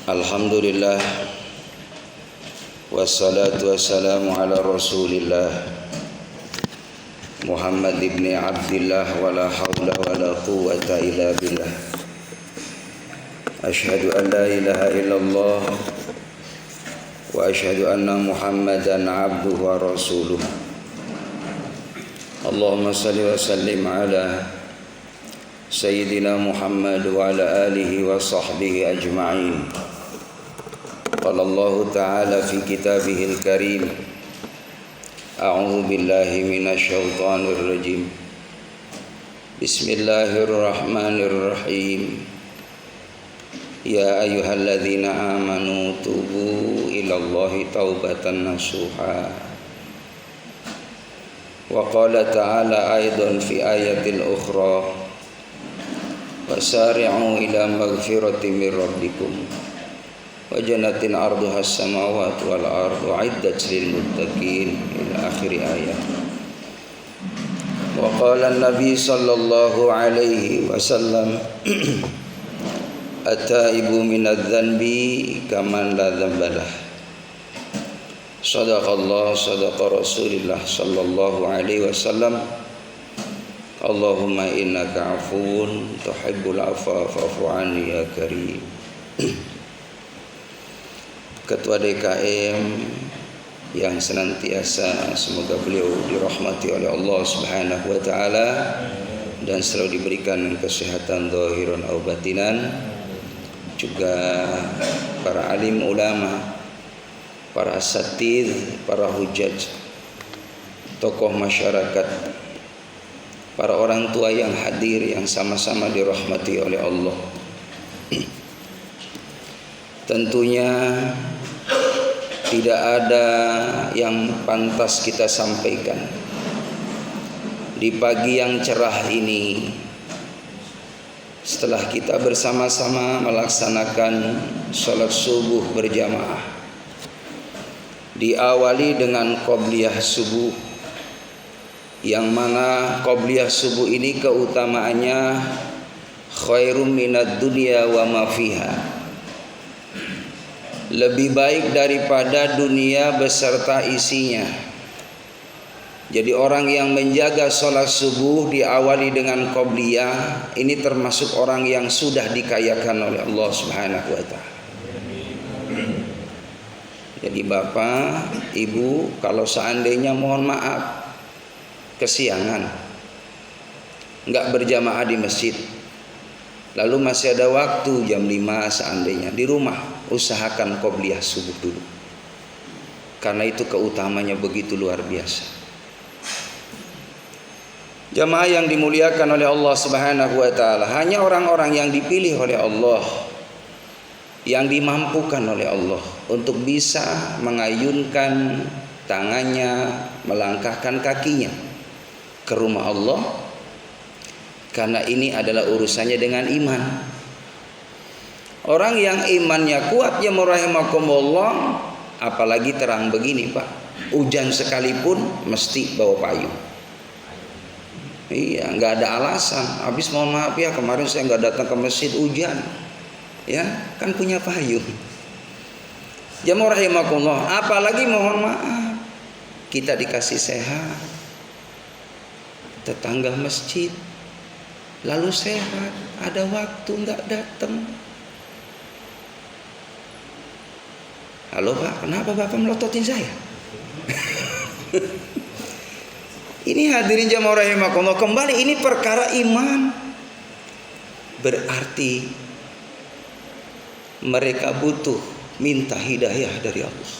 Alhamdulillah, wassalatu wassalamu ala rasulillah Muhammad ibn Abdillah, wala hawla wala quwwata illa billah. Ashhadu an la ilaha illallah wa ashhadu anna Muhammadan abduhu wa rasuluh. Allahumma salli wa sallim ala Sayyidina Muhammad wa ala alihi wa sahbihi ajma'in. Qala Allah Ta'ala fi kitabihil karim, a'udzu billahi minasy syaithanir rajim. Bismillahirrahmanirrahim. Ya ayyuhalladzina amanu tubu ilallahi taubatan nasuha. Wa qala ta'ala aidan fi ayatil ukhra, wasari'u ila maghfirati min rabbikum wa jannatin arduha as-samawati wal ardu uiddat lil muttaqin ila akhir ayat. Wa qala an-nabi sallallahu alaihi wasallam, at-taibu minadz-dzanbi kaman la dzambalah. Sadaqallah, sadaqa Rasulullah sallallahu alaihi wasallam. Allahumma innaka afuwun tuhibbul afwa fa'fu anni ya karim. Ketua DKM yang senantiasa, semoga beliau dirahmati oleh Allah Subhanahu wa taala dan selalu diberikan kesehatan zahiran au batinan, juga para alim ulama, para asatidz, para hujaj, tokoh masyarakat, para orang tua yang hadir yang sama-sama dirahmati oleh Allah. Tentunya tidak ada yang pantas kita sampaikan di pagi yang cerah ini setelah kita bersama-sama melaksanakan sholat subuh berjamaah, diawali dengan qobliyah subuh, yang mana qobliyah subuh ini keutamaannya khairum minad dunya wa ma fiha, lebih baik daripada dunia beserta isinya. Jadi orang yang menjaga sholat subuh diawali dengan qobliyah ini termasuk orang yang sudah dikayakan oleh Allah Subhanahu wa taala. Jadi bapak, ibu, kalau seandainya mohon maaf kesiangan enggak berjamaah di masjid, lalu masih ada waktu jam 5 seandainya di rumah, usahakan qobliyah subuh dulu, karena itu keutamanya begitu luar biasa. Jamaah yang dimuliakan oleh Allah Subhanahu wa taala, hanya orang-orang yang dipilih oleh Allah, yang dimampukan oleh Allah untuk bisa mengayunkan tangannya, melangkahkan kakinya ke rumah Allah, karena ini adalah urusannya dengan iman. Orang yang imannya kuat, ya rahimakumullah, apalagi terang begini Pak, hujan sekalipun mesti bawa payung. Iya, nggak ada alasan. Habis mohon maaf ya, kemarin saya nggak datang ke masjid hujan, ya kan punya payung. Jamaah rahimakumullah, apalagi mohon maaf kita dikasih sehat, tetangga masjid lalu sehat, ada waktu nggak datang. Halo Pak, kenapa Bapak melototin saya? Ini hadirin jamaah rahimakumullah, kembali ini perkara iman. Berarti mereka butuh minta hidayah dari Allah.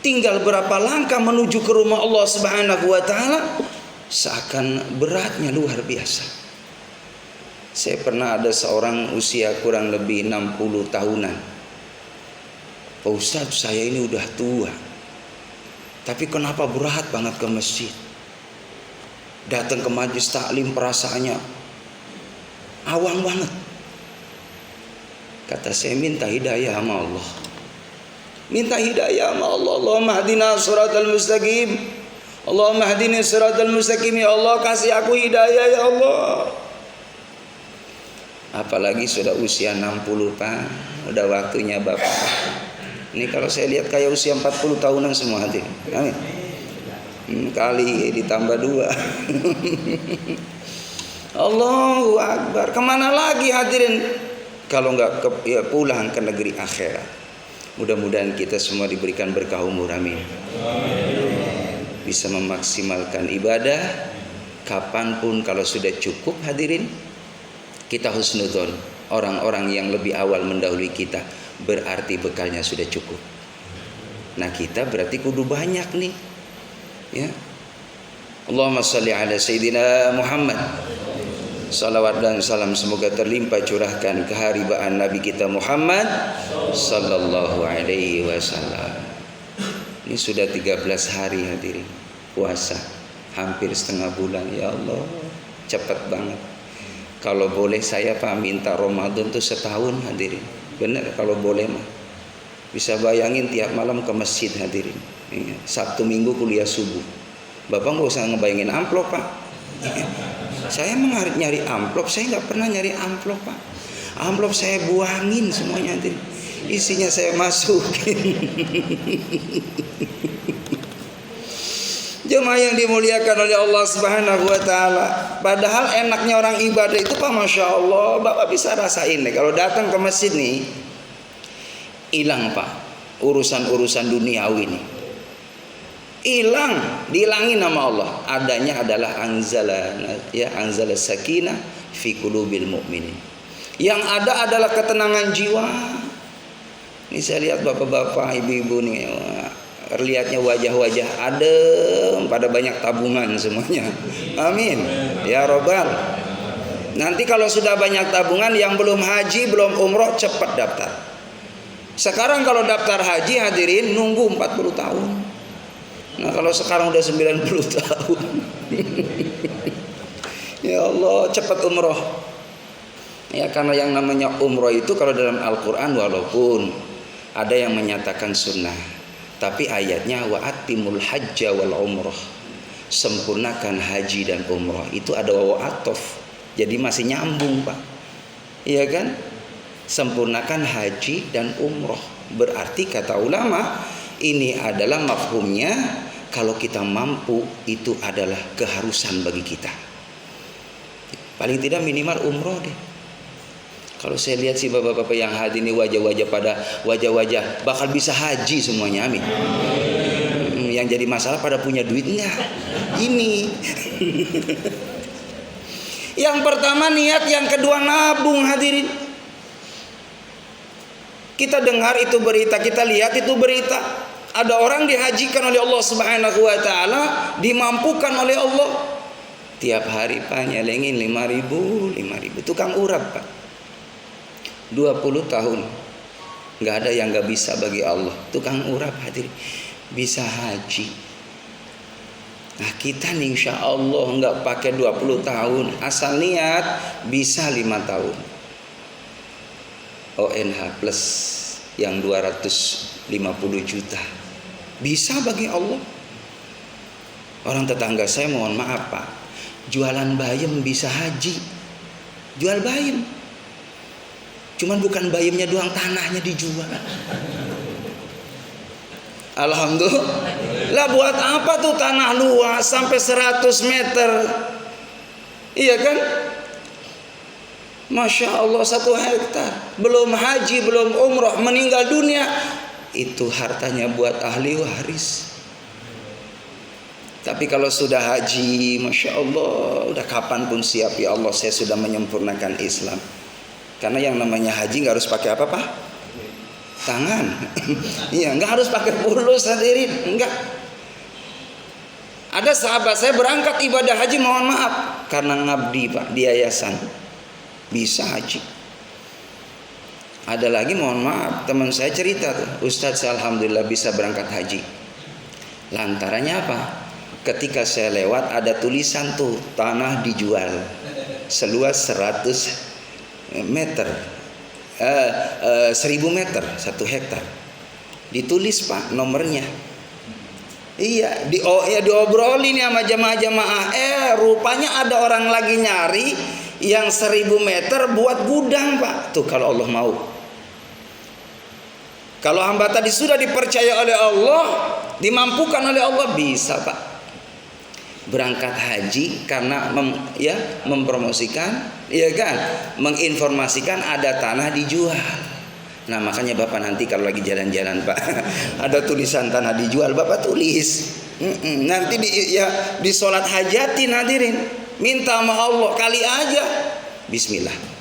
Tinggal berapa langkah menuju ke rumah Allah Subhanahu wa taala, seakan beratnya luar biasa. Saya pernah ada seorang usia kurang lebih 60 tahunan. Pak Ustadz, saya ini udah tua, tapi kenapa berat banget ke masjid? Datang ke majelis taklim perasaannya awam banget. Kata saya, minta hidayah sama Allah. Minta hidayah sama Allah. Allahumma hadina siratal mustaqim. Allahumma hadini siratal mustaqim. Ya Allah, kasih aku hidayah ya Allah. Apalagi sudah usia 60 Pak. Udah waktunya Bapak. Ini kalau saya lihat kayak usia 40 tahunan semua hadirin. Amin. Kali ditambah 2. Allahu Akbar. Kemana lagi hadirin kalau nggak pulang ke negeri akhirat. Mudah-mudahan kita semua diberikan berkah umur. Amin. Bisa memaksimalkan ibadah kapanpun. Kalau sudah cukup hadirin, kita husnudzon. Orang-orang yang lebih awal mendahului kita berarti bekalnya sudah cukup. Nah kita berarti kudu banyak nih, ya. Allahumma salli ala Sayyidina Muhammad. Salawat dan salam semoga terlimpah curahkan keharibaan Nabi kita Muhammad sallallahu alaihi wasallam. Ini sudah 13 hari hadirin puasa, hampir setengah bulan. Ya Allah, cepat banget. Kalau boleh saya Pak minta Ramadan tuh setahun hadirin. Benar kalau boleh mah. Bisa bayangin tiap malam ke masjid hadirin. Sabtu Minggu kuliah subuh. Bapak nggak usah ngebayangin amplop Pak. Saya emang nyari amplop, saya nggak pernah nyari amplop Pak. Amplop saya buangin semuanya hadirin. Isinya saya masukin. Jemaah yang dimuliakan oleh Allah Subhanahu wa taala. Padahal enaknya orang ibadah itu Pak, Masya Allah, Bapak bisa rasain nih. Kalau datang ke masjid nih, hilang Pak urusan-urusan duniawi nih. Hilang, dihilangin nama Allah. Adanya adalah anzala sakinah fi qulubil mu'minin. Yang ada adalah ketenangan jiwa. Ini saya lihat bapak-bapak, ibu-ibu nih, lihatnya wajah-wajah adem, pada banyak tabungan semuanya. Amin ya robbal. Nanti kalau sudah banyak tabungan, yang belum haji, belum umroh, cepat daftar. Sekarang kalau daftar haji hadirin nunggu 40 tahun. Nah kalau sekarang udah 90 tahun. Ya Allah, cepat umroh. Ya karena yang namanya umroh itu kalau dalam Al-Quran walaupun ada yang menyatakan sunnah, tapi ayatnya wa atimul hajja wal umroh, sempurnakan haji dan umroh. Itu ada wawu atof, jadi masih nyambung Pak. Iya kan? Sempurnakan haji dan umroh. Berarti kata ulama, ini adalah mafhumnya, kalau kita mampu itu adalah keharusan bagi kita. Paling tidak minimal umroh deh. Kalau saya lihat sih bapak-bapak yang hadir ini wajah-wajah pada wajah-wajah bakal bisa haji semuanya, amin. Yang jadi masalah pada punya duit enggak? Ini. Yang pertama niat, yang kedua nabung hadirin. Kita dengar itu berita, kita lihat itu berita. Ada orang dihajikan oleh Allah Subhanahu wa taala, dimampukan oleh Allah. Tiap hari Pak nyelengin 5.000. Tukang urap Pak. 20 tahun nggak ada yang nggak bisa bagi Allah. Tukang urap hadirin bisa haji. Nah kita nih insya Allah nggak pakai 20 tahun, asal niat bisa 5 tahun. ONH plus yang 250 juta bisa bagi Allah. Orang tetangga saya mohon maaf Pak, jualan bayam bisa haji. Jual bayam, cuman bukan bayamnya doang, tanahnya dijual. Alhamdulillah, buat apa tuh tanah luas sampai 100 meter? Iya kan? Masya Allah, 1 hektar. Belum haji, belum umroh, meninggal dunia, itu hartanya buat ahli waris. Tapi kalau sudah haji, Masya Allah, udah kapanpun siap, ya Allah saya sudah menyempurnakan Islam. Karena yang namanya haji nggak harus pakai apa Pak? Tangan. Iya, nggak harus pakai fulus hadirin, enggak. Ada sahabat saya berangkat ibadah haji, mohon maaf, karena ngabdi Pak di yayasan, bisa haji. Ada lagi mohon maaf, teman saya cerita tuh, Ustadz saya alhamdulillah bisa berangkat haji. Lantarannya apa? Ketika saya lewat ada tulisan tuh, tanah dijual seluas 100 meter, 1000 meter, 1 hektar. Ditulis Pak nomornya. Iya, diobrolin sama jamaah-jamaah. Rupanya ada orang lagi nyari Yang 1000 meter buat gudang Pak. Tuh kalau Allah mau. Kalau hamba tadi sudah dipercaya oleh Allah, dimampukan oleh Allah, bisa Pak berangkat haji karena mempromosikan, ya kan, menginformasikan ada tanah dijual. Nah makanya Bapak nanti kalau lagi jalan-jalan Pak, ada tulisan tanah dijual, Bapak tulis. Nanti di sholat hajatin hadirin, minta sama Allah kali aja. Bismillah.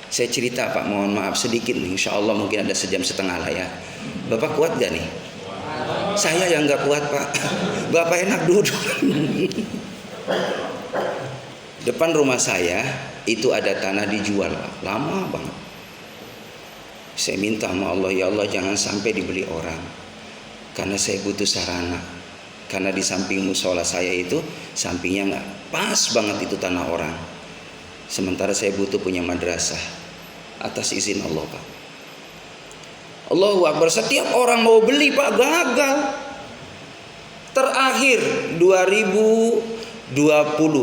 Saya cerita Pak, mohon maaf sedikit nih, insya Allah mungkin ada 1,5 jam lah ya. Bapak kuat gak nih? Saya yang gak kuat Pak. Bapak enak duduk. Depan rumah saya itu ada tanah dijual Pak. Lama banget. Saya minta sama Allah, ya Allah jangan sampai dibeli orang, karena saya butuh sarana. Karena di samping musola saya itu, sampingnya gak pas banget itu tanah orang. Sementara saya butuh punya madrasah. Atas izin Allah Pak. Allahu Akbar. Setiap orang mau beli Pak gagal. Terakhir 2020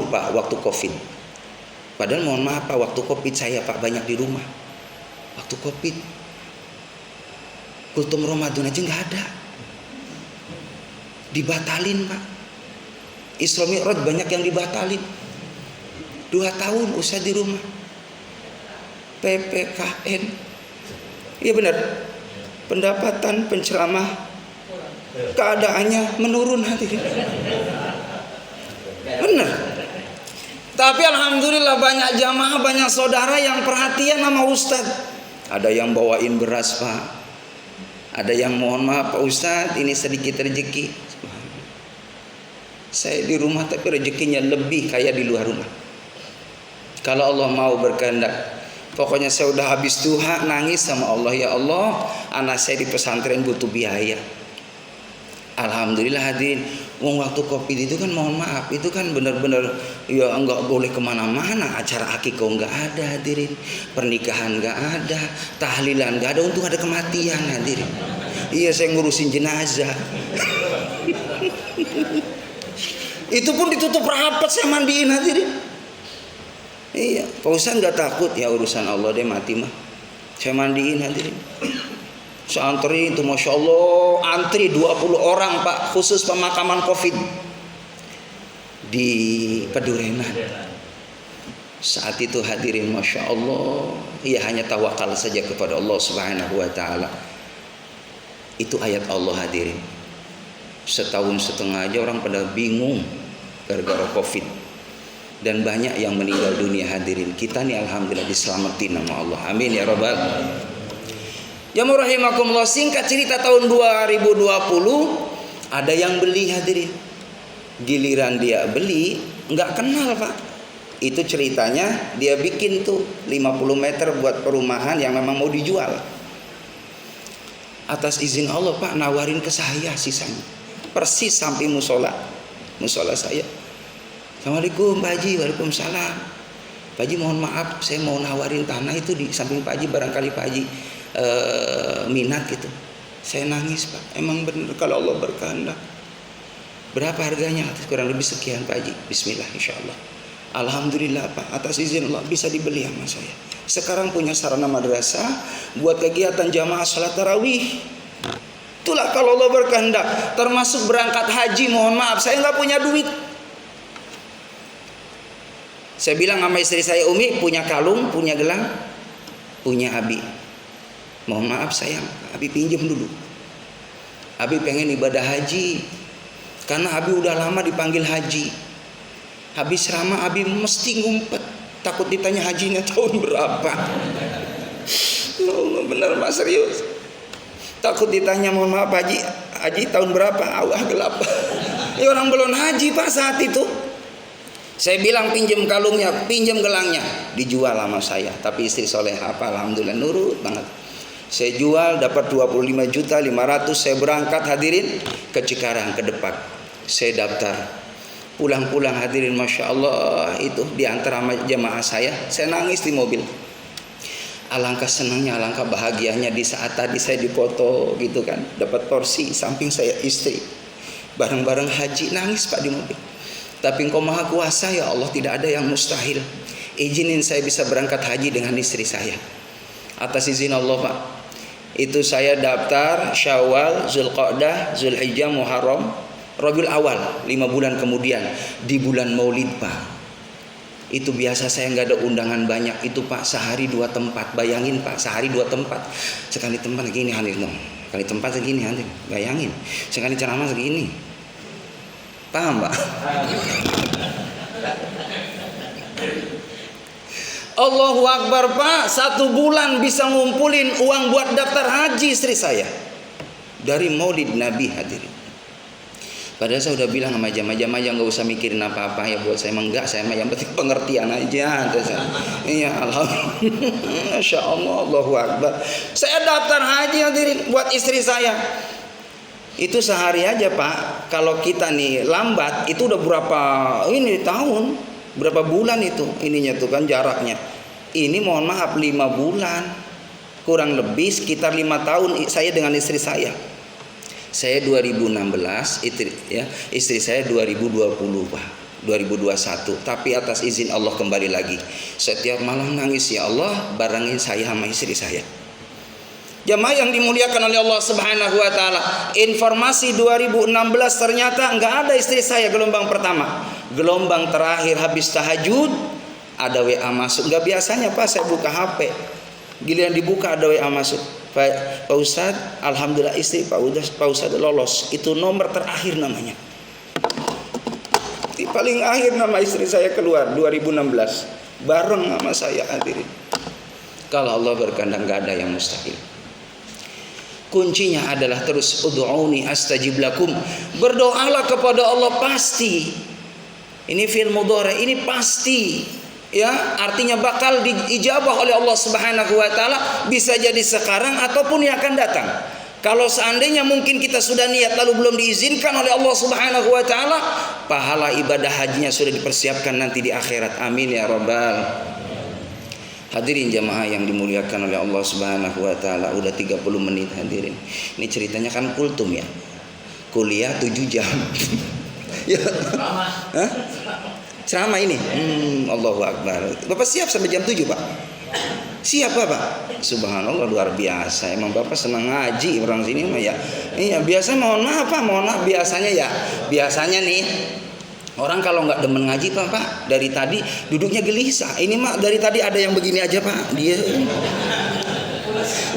Pak, waktu Covid. Padahal mohon maaf Pak, waktu Covid saya Pak banyak di rumah. Waktu Covid kultum Ramadan aja nggak ada. Dibatalin Pak. Isra Mi'raj banyak yang dibatalin. 2 tahun usah di rumah. PPKN. Iya benar. Pendapatan penceramah keadaannya menurun hadirin. Benar. Tapi alhamdulillah banyak jamaah, banyak saudara yang perhatian sama Ustadz. Ada yang bawain beras Pak. Ada yang mohon maaf Pak Ustadz, ini sedikit rezeki. Saya di rumah tapi rezekinya lebih kaya di luar rumah. Kalau Allah mau berkehendak. Pokoknya saya udah habis duha, nangis sama Allah, ya Allah, anak saya di pesantren butuh biaya. Alhamdulillah hadirin. Waktu Covid itu kan mohon maaf, itu kan benar-benar ya nggak boleh kemana-mana. Acara akikah nggak ada hadirin, pernikahan nggak ada, tahlilan nggak ada. Untung ada kematian hadirin. Iya saya ngurusin jenazah. Itu pun ditutup rapat, saya mandiin hadirin. Iya, Pak Ustadz nggak takut, ya urusan Allah deh, mati mah. Saya mandiin hadirin. Seantri itu Masya Allah, antri 20 orang Pak, khusus pemakaman Covid di Pedurenan. Saat itu hadirin Masya Allah, ya hanya tawakal saja kepada Allah Subhanahu wa Ta'ala. Itu ayat Allah hadirin. 1,5 tahun aja orang pada bingung gara-gara Covid. Dan banyak yang meninggal dunia hadirin. Kita nih alhamdulillah diselamatin sama Allah. Amin ya rabbal. Jamaah rahimakumullah, singkat cerita tahun 2020 ada yang beli hadirin. Giliran dia beli nggak kenal Pak. Itu ceritanya dia bikin tuh 50 meter buat perumahan yang memang mau dijual. Atas izin Allah Pak nawarin ke saya sisanya. Persis samping musola saya. Assalamualaikum Pak Haji. Waalaikumsalam. Pak Haji mohon maaf, saya mau nawarin tanah itu di samping Pak Haji, barangkali Pak Haji minat gitu. Saya nangis Pak, emang benar kalau Allah berkehendak. Berapa harganya? Kurang lebih sekian Pak Haji. Bismillah insyaallah. Alhamdulillah Pak, atas izin Allah bisa dibeli sama saya. Sekarang punya sarana madrasah buat kegiatan jamaah salat tarawih. Itulah kalau Allah berkehendak. Termasuk berangkat haji, mohon maaf saya nggak punya duit. Saya bilang sama istri saya, Umi punya kalung, punya gelang, punya Abi. Mohon maaf sayang, Abi pinjam dulu. Abi pengen ibadah haji. Karena Abi udah lama dipanggil haji. Habis ceramah Abi mesti ngumpet. Takut ditanya hajinya tahun berapa. Oh, bener Mas, serius. Takut ditanya, mohon maaf haji tahun berapa? Awah gelap. Ya orang belum haji Pak saat itu. Saya bilang pinjam kalungnya, pinjam gelangnya, dijual sama saya. Tapi istri soleh apa, alhamdulillah nurut banget. Saya jual dapat 25.500.000. Saya berangkat hadirin ke Cikarang, ke Depak. Saya daftar. Pulang-pulang hadirin Masya Allah itu diantar sama jemaah saya nangis di mobil. Alangkah senangnya, alangkah bahagianya di saat tadi saya dipoto gitu kan, dapat porsi samping saya istri bareng-bareng haji, nangis Pak di mobil. Tapi Engkau Maha Kuasa ya Allah, tidak ada yang mustahil. Izinin saya bisa berangkat haji dengan istri saya. Atas izin Allah Pak, itu saya daftar Syawal, Zulqa'dah, Zulhijjah, Muharram, Rabiul Awal, 5 bulan kemudian di bulan Maulid Pak. Itu biasa saya nggak ada undangan banyak. Itu Pak sehari 2 tempat. Bayangin Pak, sehari 2 tempat. Sekali tempat segini hadir dong. Sekali tempat segini hadir. Bayangin. Sekali ceramah segini. Paham Pak? Allahu Akbar Pak, 1 bulan bisa ngumpulin uang buat daftar haji istri saya. Dari Maulid Nabi hadirin. Padahal saya udah bilang sama jamaah nggak usah mikirin apa-apa ya buat saya, enggak, saya mah yang penting pengertian aja. Iya, alhamdulillah, Masya Allah, Allahu Akbar. Saya daftar haji hadirin buat istri saya. Itu sehari aja Pak. Kalau kita nih lambat, itu udah berapa ini tahun, berapa bulan itu ininya tuh kan jaraknya. Ini mohon maaf 5 bulan, kurang lebih sekitar 5 tahun saya dengan istri saya. Saya 2016, istri saya 2020 Pak, 2021. Tapi atas izin Allah kembali lagi. Setiap malam nangis, ya Allah barangin saya sama istri saya. Jamaah yang dimuliakan oleh Allah Subhanahu wa taala, informasi 2016 ternyata nggak ada istri saya gelombang pertama. Gelombang terakhir habis tahajud ada WA masuk. Nggak biasanya Pak saya buka HP. Giliran dibuka ada WA masuk. Pak Ustadz, alhamdulillah istri Pak Ustadz lolos. Itu nomor terakhir namanya. Di paling akhir nama istri saya keluar 2016. Bareng sama saya hadirin. Kalau Allah berkehendak nggak ada yang mustahil. Kuncinya adalah terus ud'uni astajib lakum. Berdoalah kepada Allah pasti. Ini fi'il mudhari, ini pasti. Ya, artinya bakal diijabah oleh Allah Subhanahu wa taala, bisa jadi sekarang ataupun yang akan datang. Kalau seandainya mungkin kita sudah niat lalu belum diizinkan oleh Allah Subhanahu wa taala, pahala ibadah hajinya sudah dipersiapkan nanti di akhirat. Amin ya rabbal. Hadirin jamaah yang dimuliakan oleh Allah Subhanahu wa taala, udah 30 menit hadirin. Ini ceritanya kan kultum ya. Kuliah 7 jam. Ya. Hah? Ceramah ini. Allahu Akbar. Bapak siap sampai jam 7 Pak? Siap Bapak? Subhanallah, luar biasa. Emang Bapak senang ngaji orang sini mah ya. Iya, biasa mohon maaf Pak, mohon maaf biasanya ya. Biasanya nih orang kalau nggak demen ngaji Pak, dari tadi duduknya gelisah. Ini mah dari tadi ada yang begini aja Pak. Dia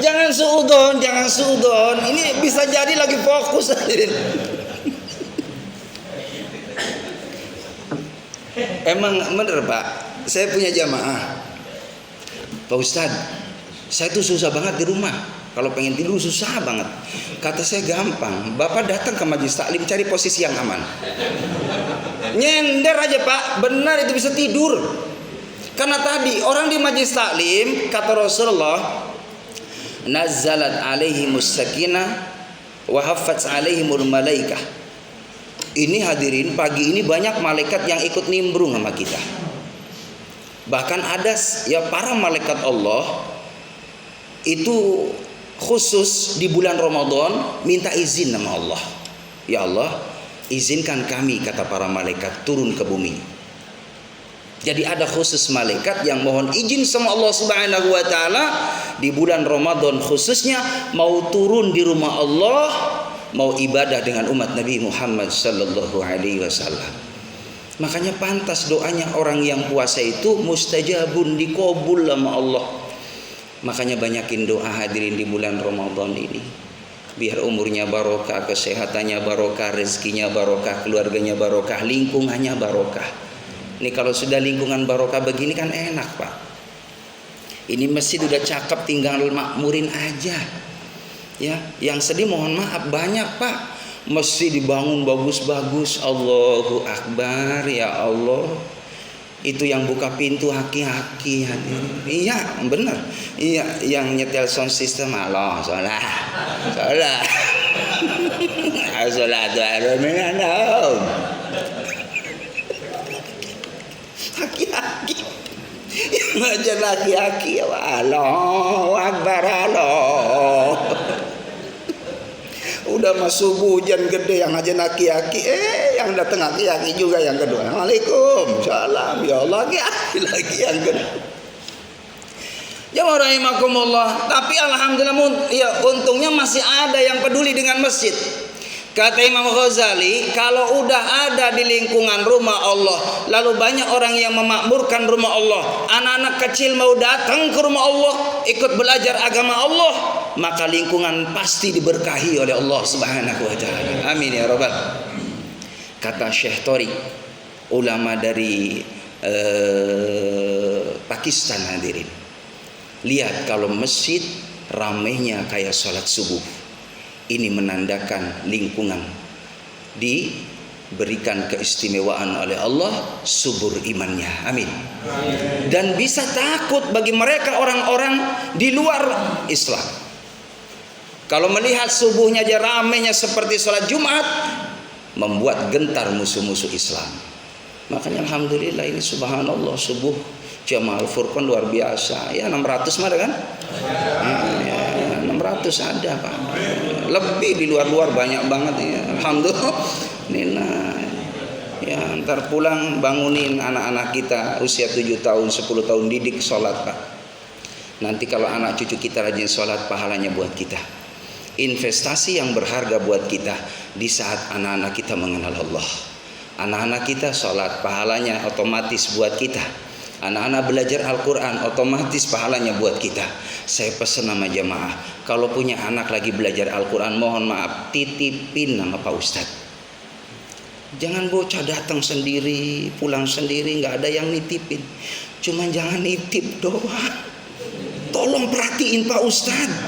jangan suudon, jangan suudon. Ini bisa jadi lagi fokus. Emang bener Pak, saya punya jamaah. Pak Ustadz, saya tuh susah banget di rumah. Kalau pengen tidur susah banget. Kata saya gampang, Bapak datang ke majelis taklim cari posisi yang aman. Nyender aja Pak, benar itu bisa tidur. Karena tadi orang di majelis taklim, kata Rasulullah, nazzalat alaihimus sakinah wa haffat alaihimul malaikah. Ini hadirin, pagi ini banyak malaikat yang ikut nimbrung sama kita. Bahkan ada ya para malaikat Allah itu khusus di bulan Ramadan minta izin sama Allah. Ya Allah, izinkan kami, kata para malaikat, turun ke bumi. Jadi ada khusus malaikat yang mohon izin sama Allah Subhanahu wa taala di bulan Ramadan khususnya mau turun di rumah Allah, mau ibadah dengan umat Nabi Muhammad sallallahu alaihi wasallam. Makanya pantas doanya orang yang puasa itu mustajabun, dikabul sama Allah. Makanya banyakin doa hadirin di bulan Ramadan ini. Biar umurnya barokah, kesehatannya barokah, rezekinya barokah, keluarganya barokah, lingkungannya barokah. Ini kalau sudah lingkungan barokah begini kan enak Pak. Ini masjid udah cakep, tinggal makmurin aja. Ya, yang sedih mohon maaf banyak Pak. Masjid dibangun bagus-bagus, Allahu Akbar, ya Allah. Itu yang buka pintu haki-haki. Iya, benar. Iya, yang nyetel sound system Allah, salah. As-salatu ala Haki-haki. Aja laki-laki, Allahu Akbar, Allah. Udah masuk hujan gede yang aja laki-laki, yang yang datang aki-aki juga yang kedua. Waalaikumsalam. Ya Allah, aki-aki lagi yang kedua. Jamaah rahimakumullah. Tapi alhamdulillah ya untungnya masih ada yang peduli dengan masjid. Kata Imam Ghazali, kalau udah ada di lingkungan rumah Allah, lalu banyak orang yang memakmurkan rumah Allah, anak-anak kecil mau datang ke rumah Allah, ikut belajar agama Allah, maka lingkungan pasti diberkahi oleh Allah Subhanahu wa taala. Amin ya rabbal. Kata Syekh Tori, ulama dari Pakistan, hadirin. Lihat kalau masjid ramainya kayak sholat subuh. Ini menandakan lingkungan diberikan keistimewaan oleh Allah, subur imannya. Amin. Dan bisa takut bagi mereka orang-orang di luar Islam. Kalau melihat subuhnya aja ramainya seperti sholat Jumat, membuat gentar musuh-musuh Islam. Makanya alhamdulillah ini subhanallah subuh Jamaah Al-Furqan luar biasa. Ya 600 mah ada kan? Ya, 600 ada Pak. Lebih di luar-luar banyak banget ya. Alhamdulillah. Nina. Ya ntar pulang bangunin anak-anak kita usia 7 tahun 10 tahun, didik sholat Pak. Nanti kalau anak cucu kita rajin sholat, pahalanya buat kita. Investasi yang berharga buat kita di saat anak-anak kita mengenal Allah. Anak-anak kita sholat, pahalanya otomatis buat kita. Anak-anak belajar Al-Quran, otomatis pahalanya buat kita. Saya pesan sama jamaah, kalau punya anak lagi belajar Al-Quran, mohon maaf, titipin sama Pak Ustadz. Jangan bocah datang sendiri, pulang sendiri, nggak ada yang nitipin. Cuman jangan nitip doang. Tolong perhatiin Pak Ustadz.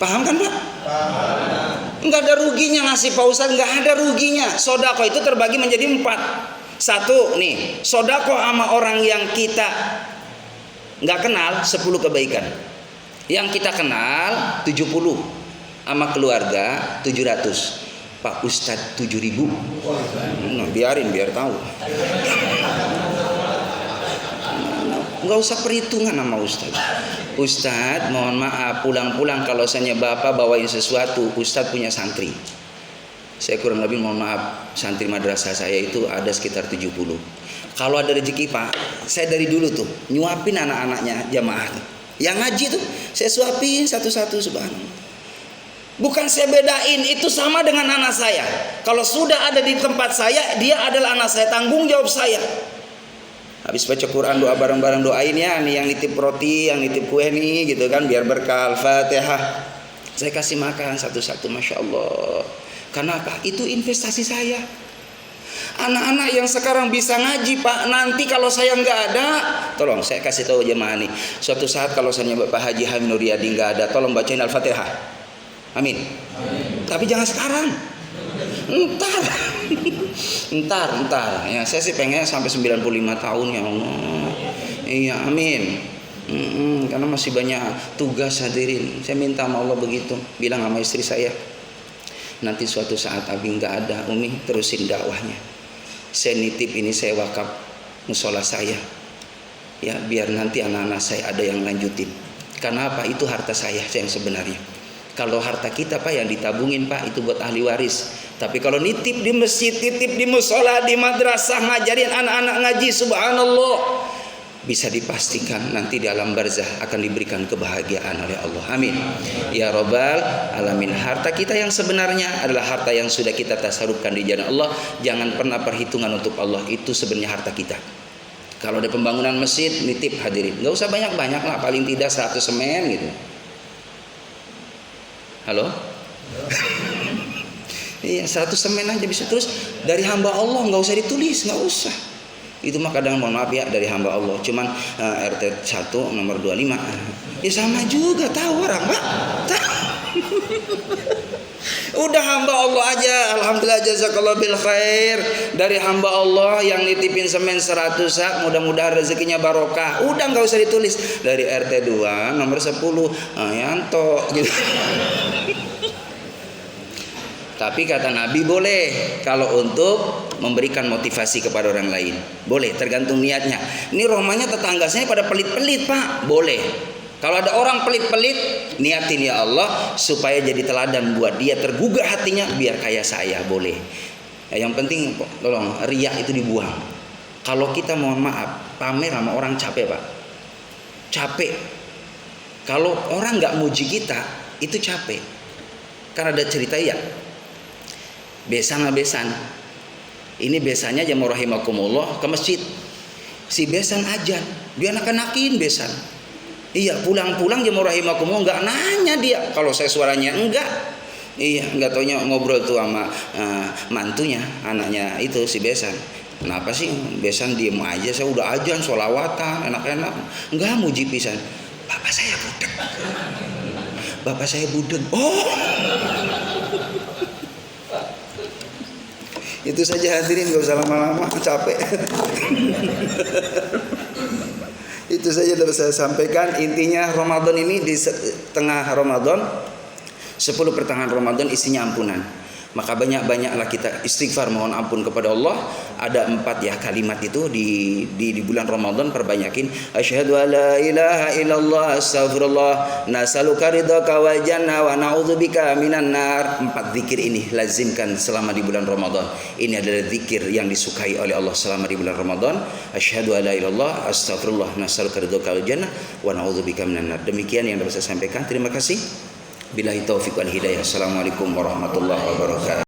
Paham kan Pak? Paham. Nggak ada ruginya ngasih Pak Ustadz, nggak ada ruginya. Sodako itu terbagi menjadi 4. Satu nih, sodako sama orang yang kita nggak kenal 10 kebaikan. Yang kita kenal 70, sama keluarga 700. Pak Ustadz 7.000. Nah, biarin biar tahu. Nggak usah perhitungan sama Ustadz. Ustadz mohon maaf, pulang-pulang kalau misalnya Bapak bawain sesuatu, Ustadz punya santri. Saya kurang lebih mohon maaf, santri madrasah saya itu ada sekitar 70. Kalau ada rezeki Pak, saya dari dulu tuh nyuapin anak-anaknya jamaah tuh. Yang ngaji tuh saya suapin satu-satu, subhanallah. Bukan saya bedain, itu sama dengan anak saya. Kalau sudah ada di tempat saya, dia adalah anak saya, tanggung jawab saya. Habis baca Quran, doa bareng-bareng, doain ya nih yang nitip roti, yang nitip kue nih gitu kan, biar berkah. Al-Fatihah. Saya kasih makan satu-satu, Masya Allah. Karena apa? Itu investasi saya. Anak-anak yang sekarang bisa ngaji Pak, nanti kalau saya nggak ada, tolong saya kasih tahu jemaah nih. Suatu saat kalau saya Bapak Haji Hamid Nuryadi nggak ada, tolong bacain Al-Fatihah. Amin. Tapi jangan sekarang. Ntar. Ya saya sih pengen sampai 95 tahun ya Allah. Iya, amin. Karena masih banyak tugas hadirin. Saya minta sama Allah begitu. Bilang sama istri saya, nanti suatu saat Abi nggak ada, Umi terusin dakwahnya. Saya nitip ini, saya wakaf musola saya. Ya biar nanti anak-anak saya ada yang lanjutin. Karena apa? Itu harta saya yang sebenarnya. Kalau harta kita Pak yang ditabungin Pak, itu buat ahli waris. Tapi kalau nitip di masjid, nitip di musola, di madrasah, ngajarin anak-anak ngaji, subhanallah, bisa dipastikan nanti di alam barzah akan diberikan kebahagiaan oleh Allah. Amin. Ya Rabbal Alamin. Harta kita yang sebenarnya adalah harta yang sudah kita tasarrufkan di jalan Allah. Jangan pernah perhitungan untuk Allah. Itu sebenarnya harta kita. Kalau ada pembangunan masjid, nitip hadirin. Nggak usah banyak-banyak lah, paling tidak 100 semen gitu. Halo? Iya, 100 semen aja bisa. Terus dari hamba Allah, nggak usah ditulis, nggak usah. Itu mah kadang mohon maaf ya dari hamba Allah. Cuman RT 1 nomor 25. Ya sama juga, tahu orang Pak. Tahu. Udah hamba Allah aja. Alhamdulillah jazakallah bil khair. Dari hamba Allah yang nitipin semen 100 sak, mudah-mudahan rezekinya barokah. Udah nggak usah ditulis. Dari RT 2 nomor 10 Yanto gitu. Tapi kata Nabi boleh kalau untuk memberikan motivasi kepada orang lain. Boleh, tergantung niatnya. Ini rumahnya tetangga saya pada pelit-pelit Pak. Boleh. Kalau ada orang pelit-pelit, niatin ya Allah supaya jadi teladan buat dia, tergugah hatinya biar kayak saya. Boleh. Yang penting tolong riya itu dibuang. Kalau kita mohon maaf pamer sama orang capek Pak, capek. Kalau orang nggak muji kita itu capek. Karena ada cerita ya, besan. Ini besannya jamaah rahimakumullah ke masjid. Si besan ajan, dia anak-anakin besan. Iya, pulang-pulang jamaah rahimakumullah nggak nanya dia kalau saya suaranya enggak. Iya, nggak taunya ngobrol tuh sama mantunya, anaknya itu si besan. Kenapa sih besan diem aja, saya udah ajan sholawatan enak-enak, enggak muji pisan. Bapak saya budeg. Oh, itu saja hadirin, gak usah lama-lama, capek. Itu saja dapat saya sampaikan. Intinya Ramadan ini di tengah Ramadan, 10 pertengahan Ramadan isinya ampunan. Maka banyak-banyaklah kita istighfar mohon ampun kepada Allah. Ada 4 ya kalimat itu di bulan Ramadan, perbanyakin. Asyhadu alla ilaha illallah astaghfirullah nasaluka ridhaka wal jannah wa na'udzubika minan nar. 4 zikir ini lazimkan selama di bulan Ramadan. Ini adalah zikir yang disukai oleh Allah selama di bulan Ramadan. Asyhadu alla illallah astaghfirullah nasaluka ridhaka wal jannah wa na'udzubika minan nar. Demikian yang dapat saya sampaikan. Terima kasih. Billahi taufiq wal hidayah. Assalamualaikum warahmatullahi wabarakatuh.